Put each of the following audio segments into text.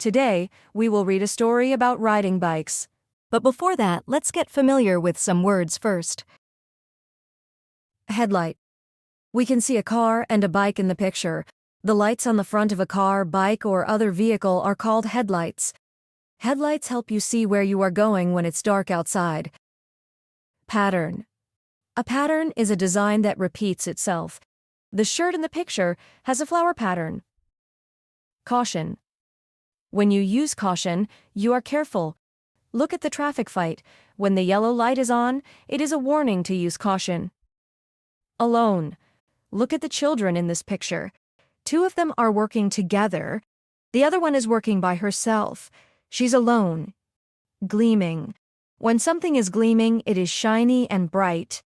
Today, we will read a story about riding bikes. But before that, let's get familiar with some words first. Headlight. We can see a car and a bike in the picture. The lights on the front of a car, bike, or other vehicle are called headlights. Headlights help you see where you are going when it's dark outside. Pattern. A pattern is a design that repeats itself. The shirt in the picture has a flower pattern. Caution. When you use caution, you are careful. Look at the traffic fight. When the yellow light is on, it is a warning to use caution. Alone. Look at the children in this picture. Two of them are working together. The other one is working by herself. She's alone. Gleaming. When something is gleaming, it is shiny and bright.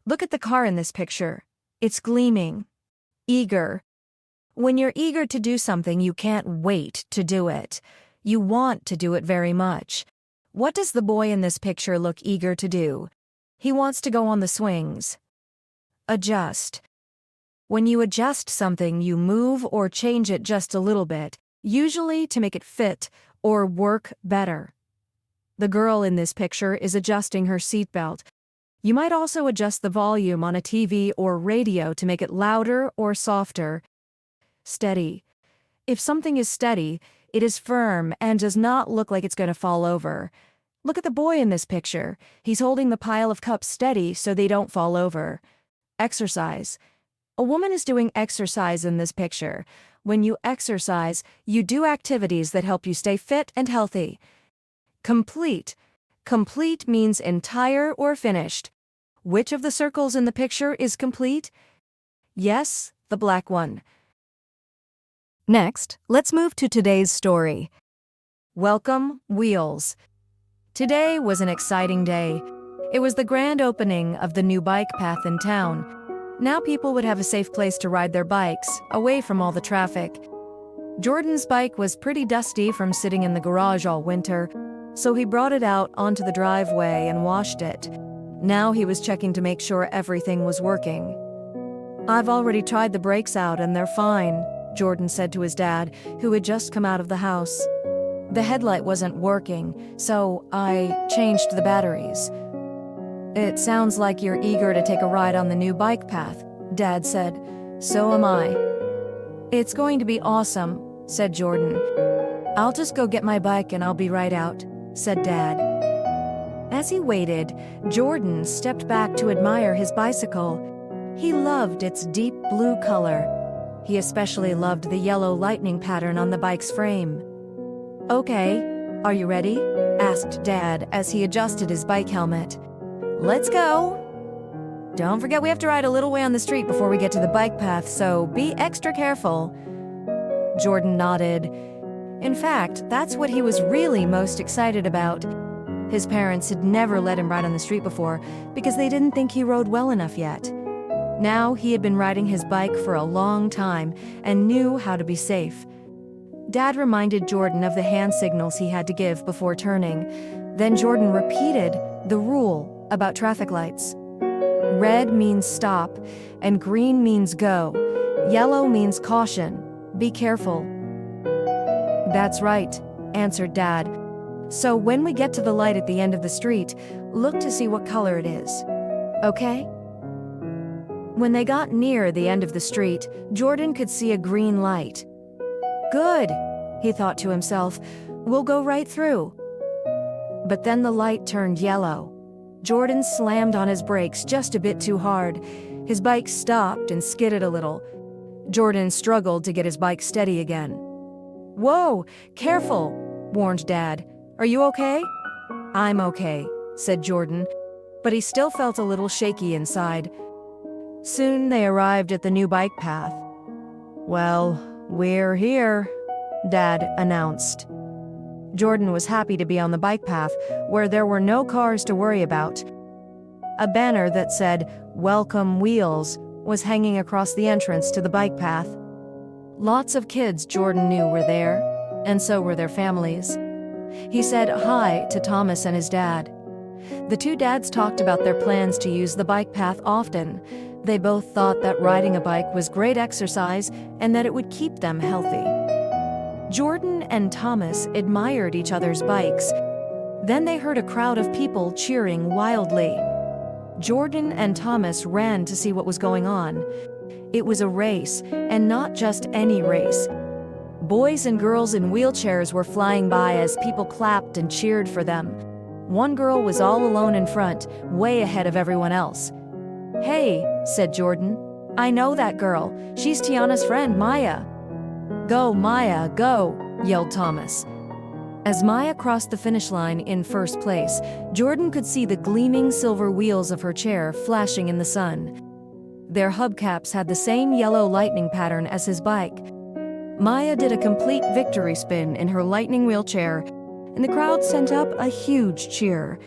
Look at the car in this picture. It's gleaming. Eager. When you're eager to do something, you can't wait to do it. You want to do it very much. What does the boy in this picture look eager to do? He wants to go on the swings. Adjust. When you adjust something, you move or change it just a little bit, usually to make it fit or work better. The girl in this picture is adjusting her seatbelt. You might also adjust the volume on a TV or radio to make it louder or softer. Steady. If something is steady, it is firm and does not look like it's going to fall over. Look at the boy in this picture. He's holding the pile of cups steady so they don't fall over. Exercise. A woman is doing exercise in this picture. When you exercise, you do activities that help you stay fit and healthy. Complete. Complete means entire or finished. Which of the circles in the picture is complete? Yes, the black one. Next, let's move to today's story. Welcome, Wheels. Today was an exciting day. It was the grand opening of the new bike path in town. Now people would have a safe place to ride their bikes, away from all the traffic. Jordan's bike was pretty dusty from sitting in the garage all winter, so he brought it out onto the driveway and washed it. Now he was checking to make sure everything was working. "I've already tried the brakes out and they're fine," Jordan said to his dad, who had just come out of the house. "The headlight wasn't working, so I changed the batteries." "It sounds like you're eager to take a ride on the new bike path," Dad said. "So am I." "It's going to be awesome," said Jordan. "I'll just go get my bike and I'll be right out," said Dad. As he waited, Jordan stepped back to admire his bicycle. He loved its deep blue color. He especially loved the yellow lightning pattern on the bike's frame. "Okay, are you ready?" asked Dad as he adjusted his bike helmet. "Let's go." "Don't forget we have to ride a little way on the street before we get to the bike path, so be extra careful." Jordan nodded. In fact, that's what he was really most excited about. His parents had never let him ride on the street before because they didn't think he rode well enough yet. Now he had been riding his bike for a long time and knew how to be safe. Dad reminded Jordan of the hand signals he had to give before turning. Then Jordan repeated the rule about traffic lights. Red means stop, and green means go. Yellow means caution. Be careful. "That's right," answered Dad. "So when we get to the light at the end of the street, look to see what color it is. Okay?" When they got near the end of the street, Jordan could see a green light. "Good," he thought to himself. "We'll go right through." But then the light turned yellow. Jordan slammed on his brakes just a bit too hard. His bike stopped and skidded a little. Jordan struggled to get his bike steady again. "Whoa, careful," warned Dad. "Are you okay?" "I'm okay," said Jordan, but he still felt a little shaky inside. Soon they arrived at the new bike path. "Well, we're here," Dad announced. Jordan was happy to be on the bike path, where there were no cars to worry about. A banner that said, "Welcome, Wheels," was hanging across the entrance to the bike path. Lots of kids Jordan knew were there, and so were their families. He said hi to Thomas and his dad. The two dads talked about their plans to use the bike path often. They both thought that riding a bike was great exercise and that it would keep them healthy. Jordan and Thomas admired each other's bikes. Then they heard a crowd of people cheering wildly. Jordan and Thomas ran to see what was going on. It was a race, and not just any race. Boys and girls in wheelchairs were flying by as people clapped and cheered for them. One girl was all alone in front, way ahead of everyone else. "Hey," said Jordan. "I know that girl. She's Tiana's friend, Maya." "Go, Maya, go," yelled Thomas. As Maya crossed the finish line in first place, Jordan could see the gleaming silver wheels of her chair flashing in the sun. Their hubcaps had the same yellow lightning pattern as his bike. Maya did a complete victory spin in her lightning wheelchair, and the crowd sent up a huge cheer.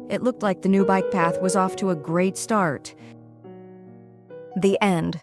It looked like the new bike path was off to a great start. The end.